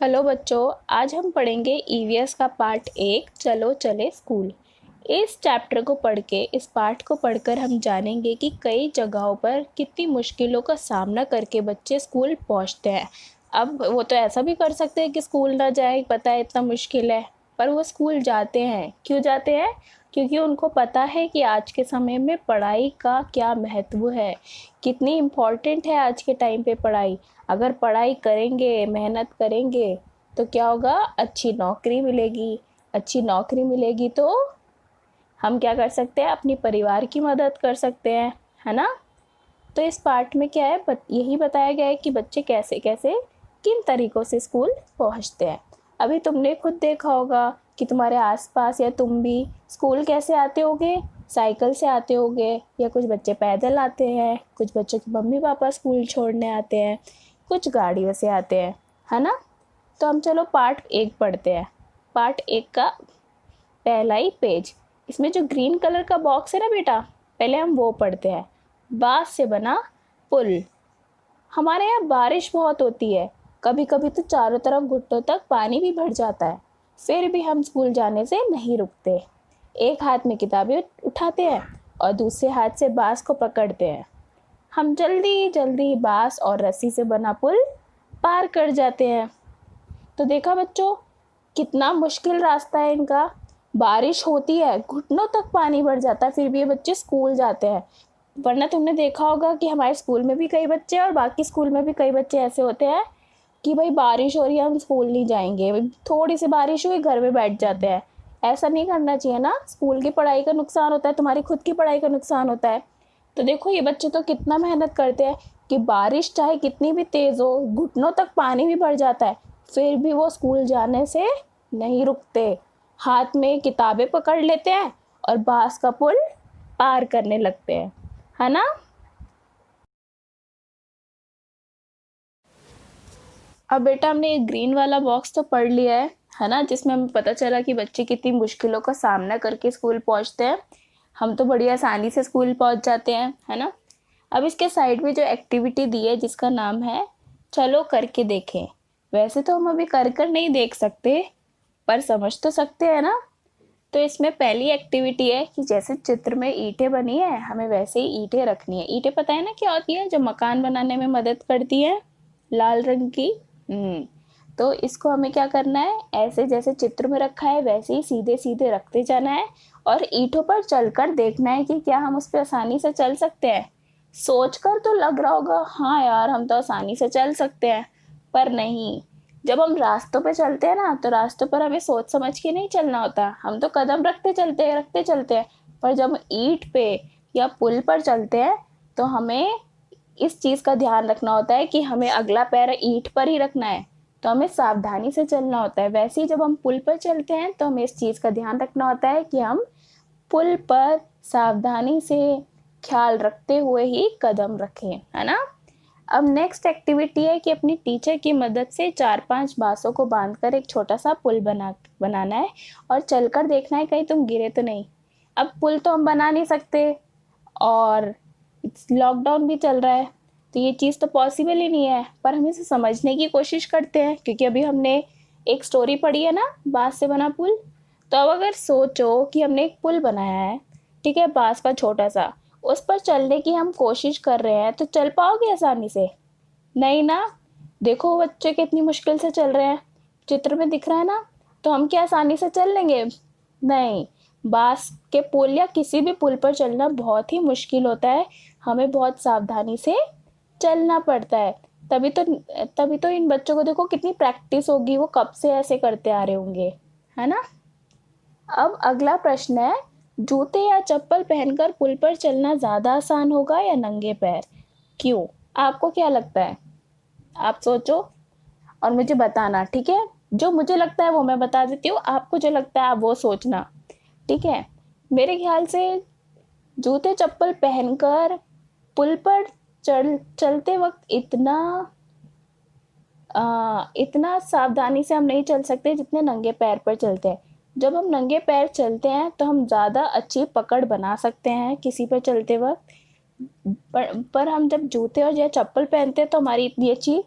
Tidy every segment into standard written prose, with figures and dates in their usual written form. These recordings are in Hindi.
हेलो बच्चों, आज हम पढ़ेंगे ईवीएस का पार्ट 1 चलो चले स्कूल। इस चैप्टर को पढ़ के, इस पार्ट को पढ़कर हम जानेंगे कि कई जगहों पर कितनी मुश्किलों का सामना करके बच्चे स्कूल पहुंचते हैं। अब वो तो ऐसा भी कर सकते हैं कि स्कूल ना जाए, पता है इतना मुश्किल है, पर वो स्कूल जाते हैं। क्यों जाते हैं? क्योंकि उनको पता है कि आज के समय में पढ़ाई का क्या महत्व है, कितनी इम्पोर्टेंट है आज के टाइम पे पढ़ाई। अगर पढ़ाई करेंगे, मेहनत करेंगे तो क्या होगा? अच्छी नौकरी मिलेगी। अच्छी नौकरी मिलेगी तो हम क्या कर सकते हैं? अपनी परिवार की मदद कर सकते हैं, है ना? तो इस पार्ट में क्या है, यही बताया गया है कि बच्चे कैसे कैसे, किन तरीक़ों से स्कूल पहुंचते हैं। अभी तुमने खुद देखा होगा कि तुम्हारे आसपास या तुम भी स्कूल कैसे आते होगे? साइकिल से आते होगे, या कुछ बच्चे पैदल आते हैं, कुछ बच्चों के मम्मी पापा स्कूल छोड़ने आते हैं, कुछ गाड़ियों से आते हैं, है ना? तो हम चलो पार्ट 1 पढ़ते हैं। पार्ट 1 का पहला ही पेज, इसमें जो ग्रीन कलर का बॉक्स है ना बेटा, पहले हम वो पढ़ते हैं। बांस से बना पुल। हमारे यहाँ बारिश बहुत होती है, कभी कभी तो चारों तरफ घुटनों तक पानी भी भर जाता है, फिर भी हम स्कूल जाने से नहीं रुकते। एक हाथ में किताबें उठाते हैं और दूसरे हाथ से बांस को पकड़ते हैं। हम जल्दी जल्दी बांस और रस्सी से बना पुल पार कर जाते हैं। तो देखा बच्चों, कितना मुश्किल रास्ता है इनका। बारिश होती है, घुटनों तक पानी भर जाता है, फिर भी ये बच्चे स्कूल जाते हैं। वरना तुमने देखा होगा कि हमारे स्कूल में भी कई बच्चे और बाकी स्कूल में भी कई बच्चे ऐसे होते हैं कि भाई बारिश हो रही है, हम स्कूल नहीं जाएंगे, थोड़ी सी बारिश हुई घर में बैठ जाते हैं। ऐसा नहीं करना चाहिए ना, स्कूल की पढ़ाई का नुकसान होता है, तुम्हारी खुद की पढ़ाई का नुकसान होता है। तो देखो ये बच्चे तो कितना मेहनत करते हैं कि बारिश चाहे कितनी भी तेज़ हो, घुटनों तक पानी भी भर जाता है, फिर भी वो स्कूल जाने से नहीं रुकते। हाथ में किताबें पकड़ लेते हैं और बांस का पुल पार करने लगते हैं, है ना? अब बेटा हमने ये ग्रीन वाला बॉक्स तो पढ़ लिया है ना, जिसमें हमें पता चला कि बच्चे कितनी मुश्किलों का सामना करके स्कूल पहुंचते हैं। हम तो बड़ी आसानी से स्कूल पहुंच जाते हैं, है ना? अब इसके साइड में जो एक्टिविटी दी है जिसका नाम है चलो करके देखें। वैसे तो हम अभी कर कर नहीं देख सकते, पर समझ तो सकते हैं ना। तो इसमें पहली एक्टिविटी है कि जैसे चित्र में ईंटें बनी है, हमें वैसे ही ईंटें रखनी है। ईंटें पता है ना क्या होती है? जो मकान बनाने में मदद करती है, लाल रंग की। तो इसको हमें क्या करना है, ऐसे जैसे चित्र में रखा है वैसे ही सीधे सीधे रखते जाना है और ईंटों पर चलकर देखना है कि क्या हम उस पर आसानी से चल सकते हैं। सोचकर तो लग रहा होगा हाँ यार हम तो आसानी से चल सकते हैं, पर नहीं। जब हम रास्तों पे चलते हैं ना, तो रास्तों पर हमें सोच समझ के नहीं चलना होता, हम तो कदम रखते चलते हैं। पर जब ईंट पे या पुल पर चलते हैं तो हमें इस चीज़ का ध्यान रखना होता है कि हमें अगला पैर ईंट पर ही रखना है, तो हमें सावधानी से चलना होता है। वैसे ही जब हम पुल पर चलते हैं तो हमें इस चीज़ का ध्यान रखना होता है कि हम पुल पर सावधानी से, ख्याल रखते हुए ही कदम रखें, है ना? अब नेक्स्ट एक्टिविटी है कि अपनी टीचर की मदद से 4-5 बांसों को बांधकर एक छोटा सा पुल बनाना है और चलकर देखना है कहीं तुम गिरे तो नहीं। अब पुल तो हम बना नहीं सकते और लॉकडाउन भी चल रहा है, तो ये चीज़ तो पॉसिबल ही नहीं है, पर हम इसे समझने की कोशिश करते हैं क्योंकि अभी हमने एक स्टोरी पढ़ी है ना, बांस से बना पुल। तो अब अगर सोचो कि हमने एक पुल बनाया है, ठीक है, बांस का छोटा सा, उस पर चलने की हम कोशिश कर रहे हैं, तो चल पाओगे आसानी से? नहीं ना। देखो बच्चे कितनी मुश्किल से चल रहे हैं, चित्र में दिख रहा है ना। तो हम क्या आसानी से चल लेंगे? नहीं। बांस के पुल या किसी भी पुल पर चलना बहुत ही मुश्किल होता है, हमें बहुत सावधानी से चलना पड़ता है। तभी तो इन बच्चों को देखो कितनी प्रैक्टिस होगी, वो कब से ऐसे करते आ रहे होंगे, है ना? अब अगला प्रश्न है, जूते या चप्पल पहनकर पुल पर चलना ज़्यादा आसान होगा या नंगे पैर? क्यों? आपको क्या लगता है? आप सोचो और मुझे बताना, ठीक है? जो मुझे लगता है वो मैं बता देती हूँ, आपको जो लगता है आप वो सोचना, ठीक है? मेरे ख्याल से जूते चप्पल पहनकर पुल पर चलते वक्त इतना सावधानी से हम नहीं चल सकते जितने नंगे पैर पर चलते हैं। जब हम नंगे पैर चलते हैं तो हम ज़्यादा अच्छी पकड़ बना सकते हैं किसी पर चलते वक्त, पर हम जब जूते और या चप्पल पहनते हैं तो हमारी इतनी अच्छी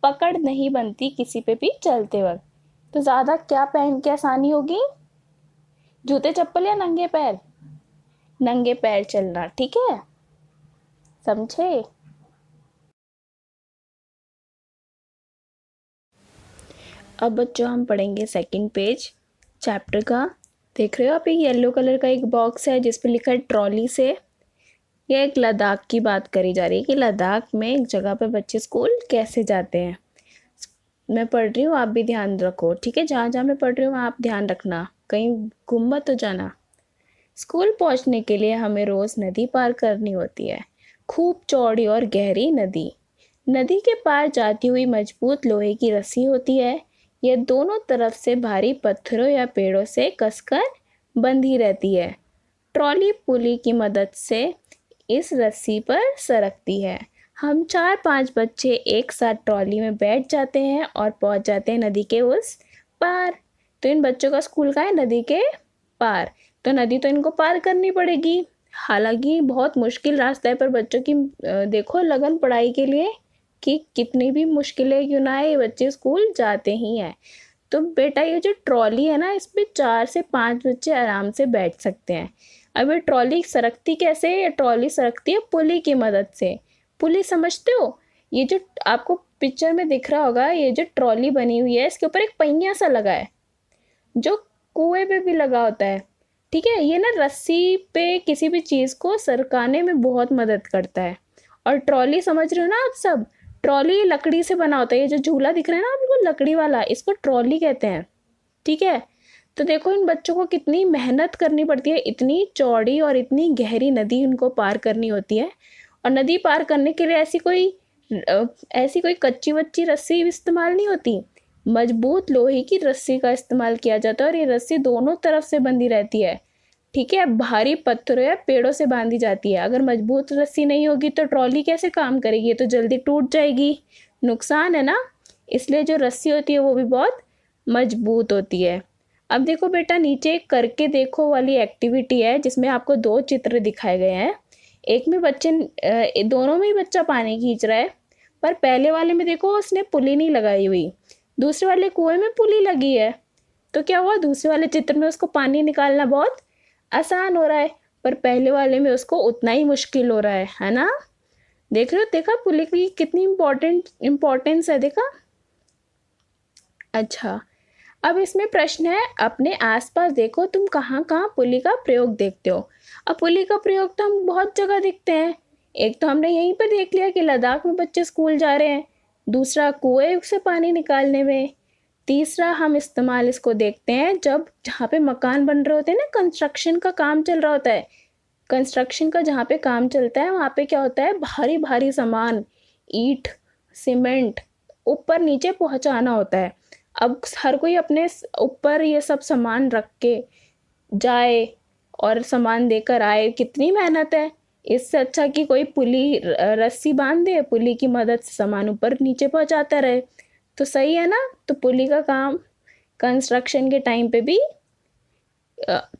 पकड़ नहीं बनती किसी पे भी चलते वक्त। तो ज़्यादा क्या पहन के आसानी होगी, जूते चप्पल या नंगे पैर? नंगे पैर चलना, ठीक है, समझे? अब बच्चों हम पढ़ेंगे सेकंड पेज चैप्टर का। देख रहे हो आप, एक येलो कलर का एक बॉक्स है जिस पे लिखा है ट्रॉली से। यह एक लद्दाख की बात करी जा रही है कि लद्दाख में एक जगह पे बच्चे स्कूल कैसे जाते हैं। मैं पढ़ रही हूँ, आप भी ध्यान रखो, ठीक है? जहाँ जहाँ मैं पढ़ रही हूँ आप ध्यान रखना, कहीं गुम मत हो जाना। स्कूल पहुँचने के लिए हमें रोज़ नदी पार करनी होती है, खूब चौड़ी और गहरी नदी। नदी के पार जाती हुई मजबूत लोहे की रस्सी होती है। यह दोनों तरफ से भारी पत्थरों या पेड़ों से कसकर बंधी रहती है। ट्रॉली पुली की मदद से इस रस्सी पर सरकती है। हम 4-5 बच्चे एक साथ ट्रॉली में बैठ जाते हैं और पहुंच जाते हैं नदी के उस पार। तो इन बच्चों का स्कूल का है नदी के पार, तो नदी तो इनको पार करनी पड़ेगी। हालांकि बहुत मुश्किल रास्ता है, पर बच्चों की देखो लगन पढ़ाई के लिए कि कितनी भी मुश्किलें क्यों ना आए, ये बच्चे स्कूल जाते ही हैं। तो बेटा ये जो ट्रॉली है ना, इस पे 4 से 5 बच्चे आराम से बैठ सकते हैं। अब ये ट्रॉली सरकती कैसे है? ये ट्रॉली सरकती है पुली की मदद से। पुली समझते हो? ये जो आपको पिक्चर में दिख रहा होगा, ये जो ट्रॉली बनी हुई है इसके ऊपर एक पहिया सा लगा है जो कुएं पे भी लगा होता है, ठीक है? ये ना रस्सी पे किसी भी चीज़ को सरकाने में बहुत मदद करता है। और ट्रॉली समझ रहे हो ना आप सब? ट्रॉली लकड़ी से बना होता है, ये जो झूला दिख रहा है ना आपको लकड़ी वाला, इसको ट्रॉली कहते हैं, ठीक है? तो देखो इन बच्चों को कितनी मेहनत करनी पड़ती है, इतनी चौड़ी और इतनी गहरी नदी उनको पार करनी होती है। और नदी पार करने के लिए ऐसी कोई कच्ची वच्ची रस्सी इस्तेमाल नहीं होती, मजबूत लोहे की रस्सी का इस्तेमाल किया जाता है। और ये रस्सी दोनों तरफ से बंधी रहती है, ठीक है? भारी पत्थरों या पेड़ों से बांधी जाती है। अगर मजबूत रस्सी नहीं होगी तो ट्रॉली कैसे काम करेगी? ये तो जल्दी टूट जाएगी, नुकसान है ना। इसलिए जो रस्सी होती है वो भी बहुत मजबूत होती है। अब देखो बेटा, नीचे एक करके देखो वाली एक्टिविटी है जिसमें आपको 2 चित्र दिखाए गए हैं। एक में दोनों में ही बच्चा पानी खींच रहा है, पर पहले वाले में देखो उसने पुली नहीं लगाई हुई, दूसरे वाले कुएं में पुली लगी है। तो क्या हुआ, दूसरे वाले चित्र में उसको पानी निकालना बहुत आसान हो रहा है, पर पहले वाले में उसको उतना ही मुश्किल हो रहा है ना? देख रहे हो, देखा पुली की कितनी इम्पोर्टेंस है, देखा? अच्छा, अब इसमें प्रश्न है, अपने आसपास देखो, तुम कहाँ कहाँ पुली का प्रयोग देखते हो? अब पुली का प्रयोग तो हम बहुत जगह देखते हैं। एक तो हमने यहीं पर देख लिया कि लद्दाख में बच्चे स्कूल जा रहे हैं, दूसरा कुएं से पानी निकालने में, तीसरा हम इस्तेमाल इसको देखते हैं जब जहाँ पे मकान बन रहे होते हैं ना, कंस्ट्रक्शन का काम चल रहा होता है। कंस्ट्रक्शन का जहाँ पे काम चलता है वहाँ पे क्या होता है, भारी भारी सामान, ईंट, सीमेंट ऊपर नीचे पहुँचाना होता है। अब हर कोई अपने ऊपर ये सब सामान रख के जाए और सामान देकर आए, कितनी मेहनत है। इससे अच्छा कि कोई पुली रस्सी बांध दे, पुली की मदद से सामान ऊपर नीचे पहुंचाता रहे, तो सही है ना? तो पुली का काम कंस्ट्रक्शन के टाइम पे भी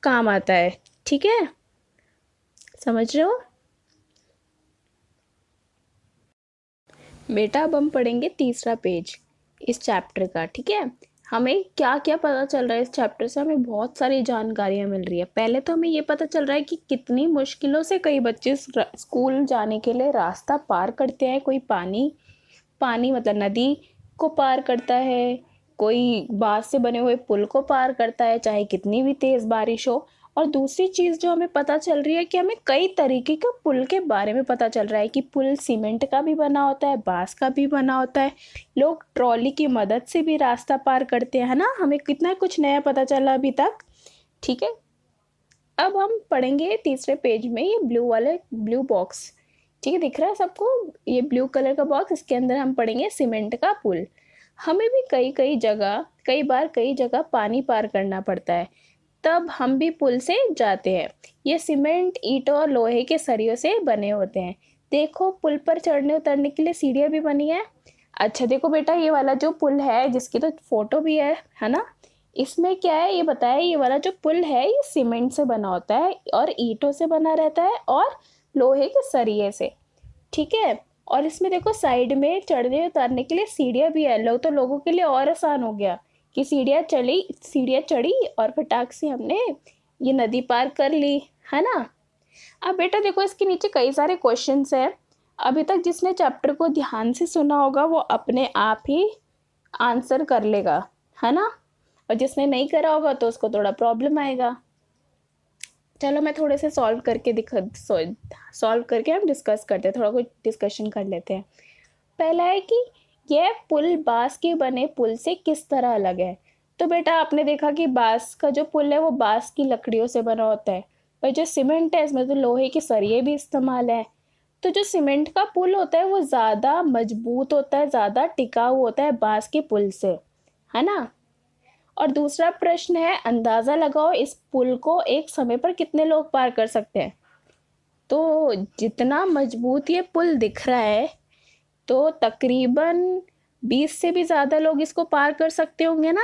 काम आता है, ठीक है? समझ रहे हो बेटा? अब हम पढ़ेंगे तीसरा पेज इस चैप्टर का, ठीक है? हमें क्या क्या पता चल रहा है इस चैप्टर से? हमें बहुत सारी जानकारियाँ मिल रही है। पहले तो हमें ये पता चल रहा है कि कितनी मुश्किलों से कई बच्चे स्कूल जाने के लिए रास्ता पार करते हैं। कोई पानी मतलब नदी को पार करता है, कोई बांस से बने हुए पुल को पार करता है, चाहे कितनी भी तेज़ बारिश हो। और दूसरी चीज़ जो हमें पता चल रही है कि हमें कई तरीके का पुल के बारे में पता चल रहा है कि पुल सीमेंट का भी बना होता है, बांस का भी बना होता है, लोग ट्रॉली की मदद से भी रास्ता पार करते हैं, है ना? हमें कितना कुछ नया पता चला अभी तक, ठीक है? अब हम पढ़ेंगे तीसरे पेज में ये ब्लू बॉक्स, ठीक है? दिख रहा है सबको ये ब्लू कलर का बॉक्स? इसके अंदर हम पढ़ेंगे सीमेंट का पुल। हमें भी कई बार कई जगह पानी पार करना पड़ता है, तब हम भी पुल से जाते हैं। ये सीमेंट, ईंटों और लोहे के सरियों से बने होते हैं। देखो पुल पर चढ़ने उतरने के लिए सीढ़ियाँ भी बनी है। अच्छा देखो बेटा, ये वाला जो पुल है जिसकी तो फोटो भी है ना? इसमें क्या है ये बताया, ये वाला जो पुल है ये सीमेंट से बना होता है और ईंटों से बना रहता है और लोहे के सरिये से, ठीक है? और इसमें देखो साइड में चढ़ने उतारने के लिए सीढ़ियाँ भी है। लोग तो लोगों के लिए और आसान हो गया कि सीढ़ियाँ चढ़ी और फटाक से हमने ये नदी पार कर ली, है ना। अब बेटा देखो इसके नीचे कई सारे क्वेश्चंस हैं। अभी तक जिसने चैप्टर को ध्यान से सुना होगा वो अपने आप ही आंसर कर लेगा, है ना। और जिसने नहीं करा होगा तो उसको थोड़ा प्रॉब्लम आएगा। चलो मैं थोड़े से सॉल्व करके हम डिस्कस करते हैं, थोड़ा कुछ डिस्कशन कर लेते हैं। पहला है कि यह पुल बांस के बने पुल से किस तरह अलग है। तो बेटा आपने देखा कि बांस का जो पुल है वो बांस की लकड़ियों से बना होता है, पर जो सीमेंट है इसमें तो लोहे के सरिये भी इस्तेमाल है। तो जो सीमेंट का पुल होता है वो ज़्यादा मजबूत होता है, ज़्यादा टिकाऊ होता है बांस के पुल से, है ना। और दूसरा प्रश्न है, अंदाज़ा लगाओ इस पुल को एक समय पर कितने लोग पार कर सकते हैं। तो जितना मजबूत ये पुल दिख रहा है तो तकरीबन 20 से भी ज़्यादा लोग इसको पार कर सकते होंगे ना।